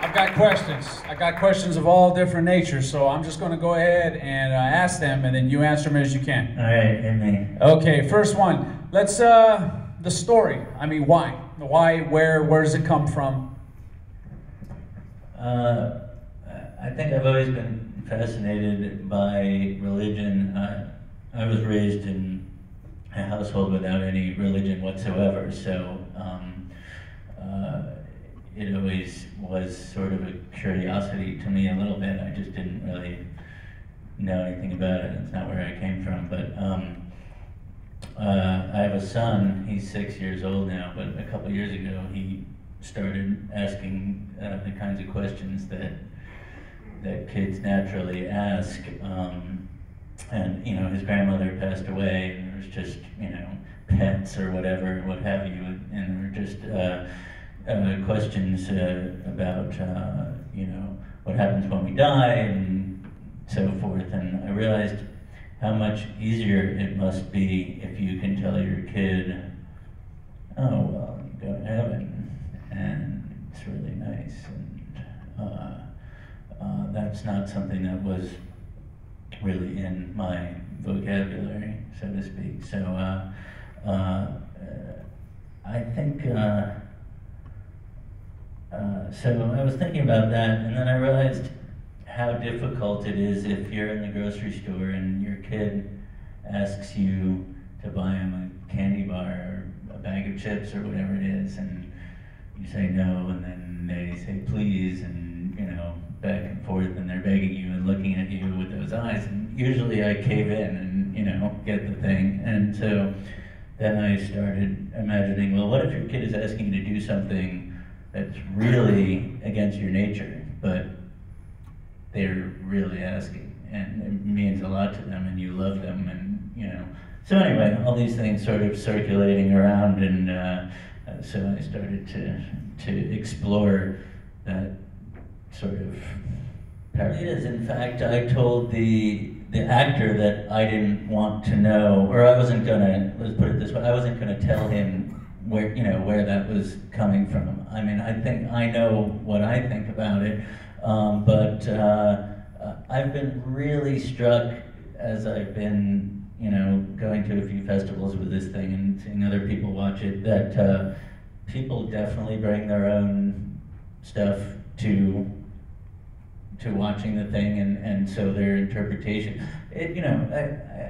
I've got questions. I got questions of all different natures, so I'm just going to go ahead and ask them, and then you answer them as you can. All right, hit me. Okay, first one. Let's, the story. I mean, why? Why, where does it come from? I think I've always been fascinated by religion. I was raised in a household without any religion whatsoever, so it always was sort of a curiosity to me a little bit. I just didn't really know anything about it. It's not where I came from, but I have a son. He's 6 years old now, but a couple years ago he started asking the kinds of questions that kids naturally ask. And you know, his grandmother passed away, and there was just, you know, pets or whatever, what have you, and there were just questions about you know, what happens when we die and so forth. And I realized how much easier it must be if you can tell your kid, oh well, you go to heaven and it's really nice, and that's not something that was really in my vocabulary, so to speak. So I think, so I was thinking about that, and then I realized how difficult it is if you're in the grocery store and your kid asks you to buy him a candy bar or a bag of chips or whatever it is, and you say no, and then they say please, and you know, back and forth, and they're begging you and looking at you with those eyes, and usually I cave in and, you know, get the thing. And so then I started imagining, well, what if your kid is asking you to do something that's really against your nature, but they're really asking, and it means a lot to them, and you love them, and, you know. So anyway, all these things sort of circulating around, and so I started to explore that sort of parallel. It is, in fact, I told the actor that I didn't want to know, or I wasn't gonna, let's put it this way, I wasn't gonna tell him where, you know, where that was coming from. I mean, I think I know what I think about it, but I've been really struck as I've been, you know, going to a few festivals with this thing and seeing other people watch it, that people definitely bring their own stuff to watching the thing, and so their interpretation. It, you know,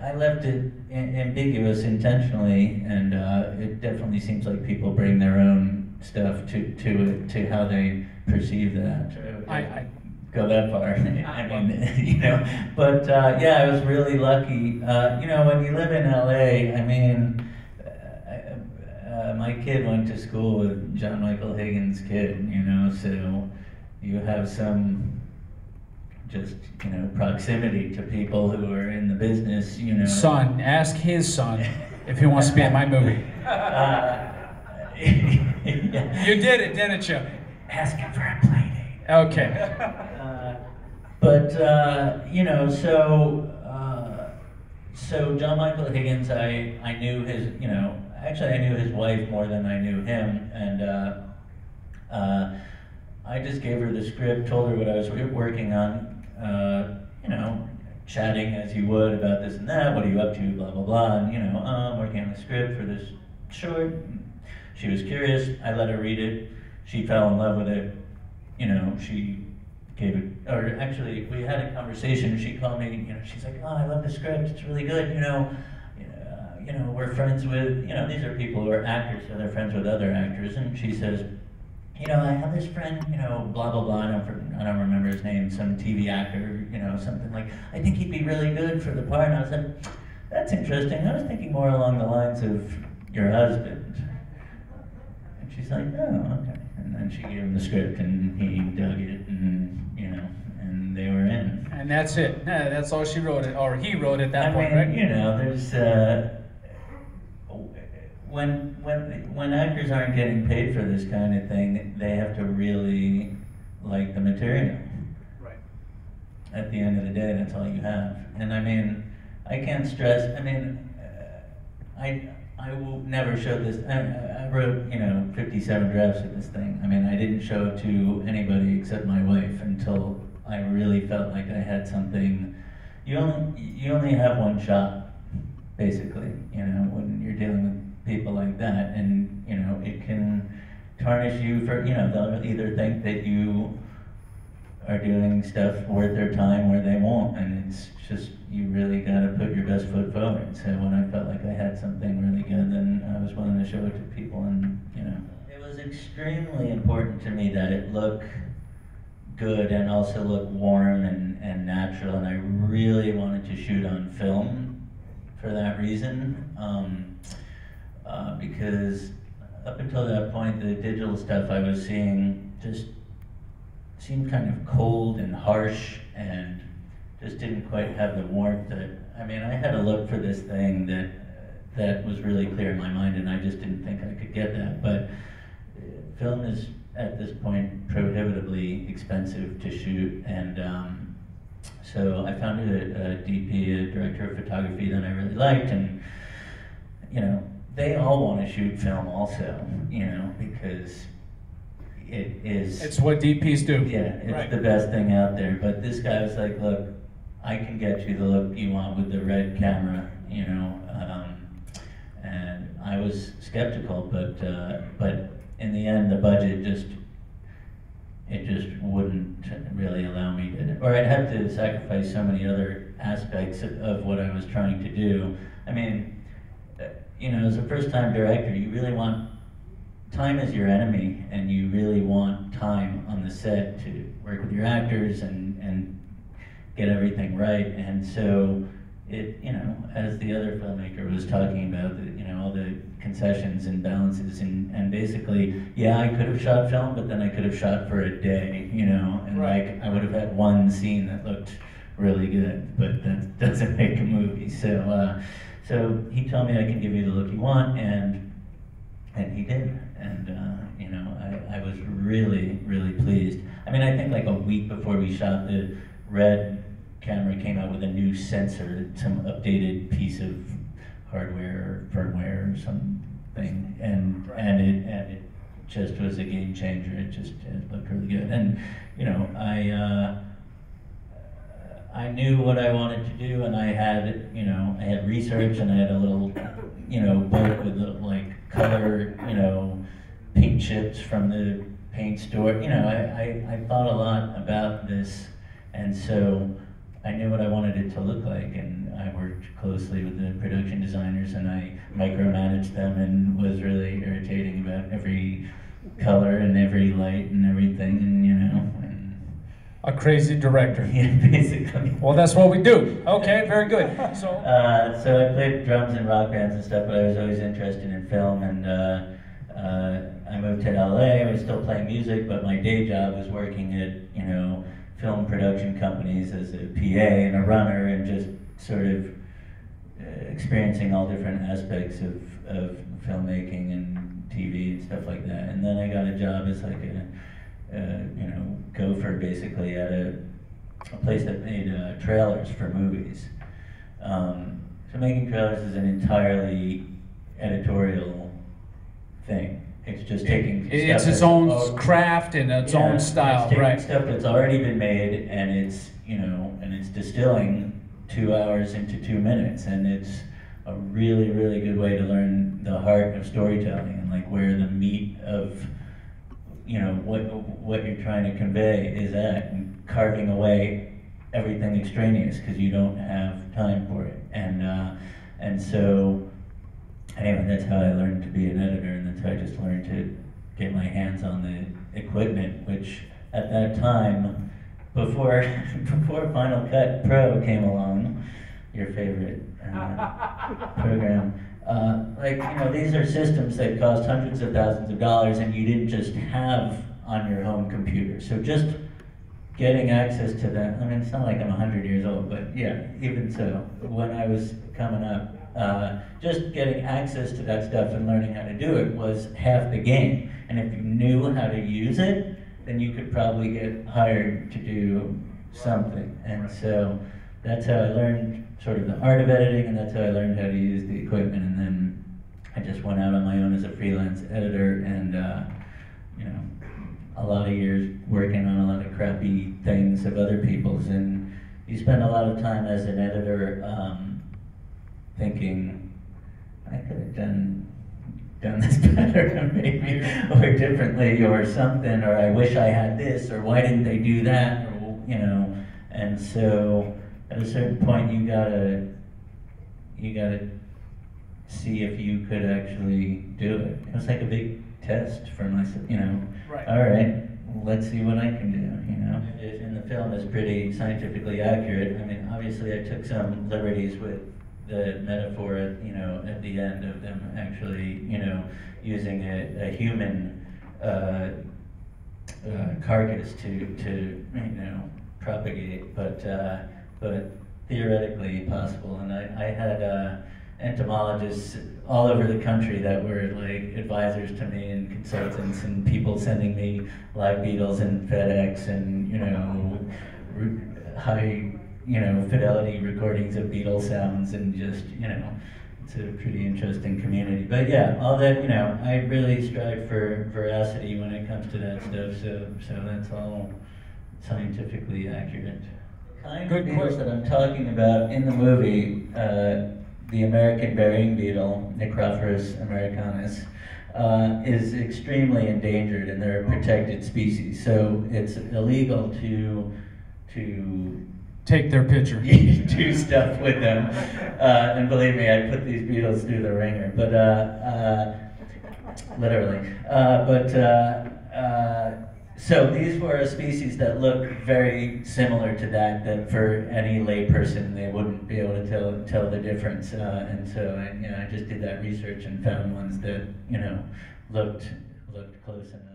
I left it ambiguous intentionally, and it definitely seems like people bring their own stuff to how they perceive that. I go that far. I mean, you know, but yeah, I was really lucky. You know, when you live in LA, I mean, my kid went to school with John Michael Higgins' kid, you know, so you have some just, you know, proximity to people who are in the business, you know. Son, ask his son if he wants to be in my movie. Yeah. You did it, didn't you? Ask him for a play date. Okay. But you know, so John Michael Higgins, I knew his, you know, actually I knew his wife more than I knew him, and I just gave her the script, told her what I was working on, you know, chatting as you would about this and that, what are you up to, blah, blah, blah, and, you know, I'm working on the script for this short. She was curious, I let her read it, she fell in love with it, you know, she gave it, or actually, we had a conversation, she called me, you know, she's like, oh, I love the script, it's really good, you know, we're friends with, you know, these are people who are actors, so they're friends with other actors, and she says, you know, I have this friend, you know, blah, blah, blah, I don't remember his name, some TV actor, you know, something like, I think he'd be really good for the part. And I was like, that's interesting. I was thinking more along the lines of your husband. And she's like, oh, okay. And then she gave him the script, and he dug it, and, you know, and they were in. And that's it. Yeah, that's all she wrote it, or he wrote at that point, mean, right? You know, there's, when actors aren't getting paid for this kind of thing, they have to really like the material. Right. At the end of the day, that's all you have. And I mean, I can't stress, I mean, I will never show this, I wrote, 57 drafts of this thing. I mean, I didn't show it to anybody except my wife until I really felt like I had something. You only have one shot, basically, when you're dealing with people like that, and it can tarnish you for, they'll either think that you are doing stuff worth their time where they won't, and it's just, you really gotta put your best foot forward. So when I felt like I had something really good, then I was willing to show it to people, and it was extremely important to me that it look good and also look warm and natural, and I really wanted to shoot on film for that reason, because up until that point, the digital stuff I was seeing just seemed kind of cold and harsh and just didn't quite have the warmth that, I mean, I had a look for this thing that was really clear in my mind, and I just didn't think I could get that. But film is, at this point, prohibitively expensive to shoot, and so I found a DP, a director of photography that I really liked, and they all want to shoot film also, because it's what DPs do. Yeah, it's the best thing out there. But this guy was like, look, I can get you the look you want with the red camera, and I was skeptical, but in the end, the budget just wouldn't really allow me to, or I'd have to sacrifice so many other aspects of what I was trying to do. I mean, as a first-time director, you really want, time is your enemy, and you really want time on the set to work with your actors and get everything right. And so it, as the other filmmaker was talking about, all the concessions and balances, and basically, yeah, I could have shot film, but then I could have shot for a day, and like I would have had one scene that looked really good, but that doesn't make a movie. So he told me I can give you the look you want, and he did, and I was really, really pleased. I mean, I think like a week before we shot, the Red camera came out with a new sensor, some updated piece of hardware or firmware or something, and it just was a game changer. It looked really good, and I knew what I wanted to do, and I had research, and I had a little book with like color paint chips from the paint store. I thought a lot about this, and so I knew what I wanted it to look like, and I worked closely with the production designers, and I micromanaged them and was really irritating about every color and every light and everything, and a crazy director. Yeah, basically. Well, that's what we do. Okay, very good. So I played drums in rock bands and stuff, but I was always interested in film, and I moved to LA. I was still playing music, but my day job was working at film production companies as a PA and a runner, and just sort of experiencing all different aspects of filmmaking and TV and stuff like that. And then I got a job as like a gopher, basically, at a place that made trailers for movies. So making trailers is an entirely editorial thing. It's just taking it's its own craft and its own style, it's right? Stuff that's already been made, and it's and it's distilling 2 hours into 2 minutes, and it's a really, really good way to learn the heart of storytelling, and like where the meat of what you're trying to convey is at, and carving away everything extraneous because you don't have time for it. And so anyway, that's how I learned to be an editor, and that's how I just learned to get my hands on the equipment, which at that time, before Final Cut Pro came along, your favorite program. These are systems that cost hundreds of thousands of dollars, and you didn't just have on your home computer. So just getting access to that, I mean, it's not like I'm 100 years old, but yeah, even so, when I was coming up, just getting access to that stuff and learning how to do it was half the game. And if you knew how to use it, then you could probably get hired to do something. And so that's how I learned sort of the art of editing, and that's how I learned how to use the equipment. And then I just went out on my own as a freelance editor, and you know, a lot of years working on a lot of crappy things of other people's, and you spend a lot of time as an editor thinking, I could have done this better, maybe, or differently, or something, or I wish I had this, or why didn't they do that, or, you know, and so at a certain point you gotta see if you could actually do it. It was like a big test for myself, you know. Right. All right, let's see what I can do, you know. And the film is pretty scientifically accurate. I mean, obviously I took some liberties with the metaphor, you know, at the end of them actually, you know, using a human carcass to you know, propagate, but theoretically possible. And I had entomologists all over the country that were like advisors to me and consultants, and people sending me live beetles and FedEx and, you know, high, you know, fidelity recordings of beetle sounds, and just, you know, it's a pretty interesting community. But yeah, all that, you know, I really strive for veracity when it comes to that stuff, so that's all scientifically accurate. Kind of beetles that I'm talking about in the movie, the American burying beetle, Necrophorus americanus, is extremely endangered, and they're a protected species. So it's illegal to Take their picture. do stuff with them. And believe me, I put these beetles through the ringer, but literally. So these were a species that look very similar to that for any layperson, they wouldn't be able to tell the difference. And so I just did that research and found ones that, you know, looked close enough.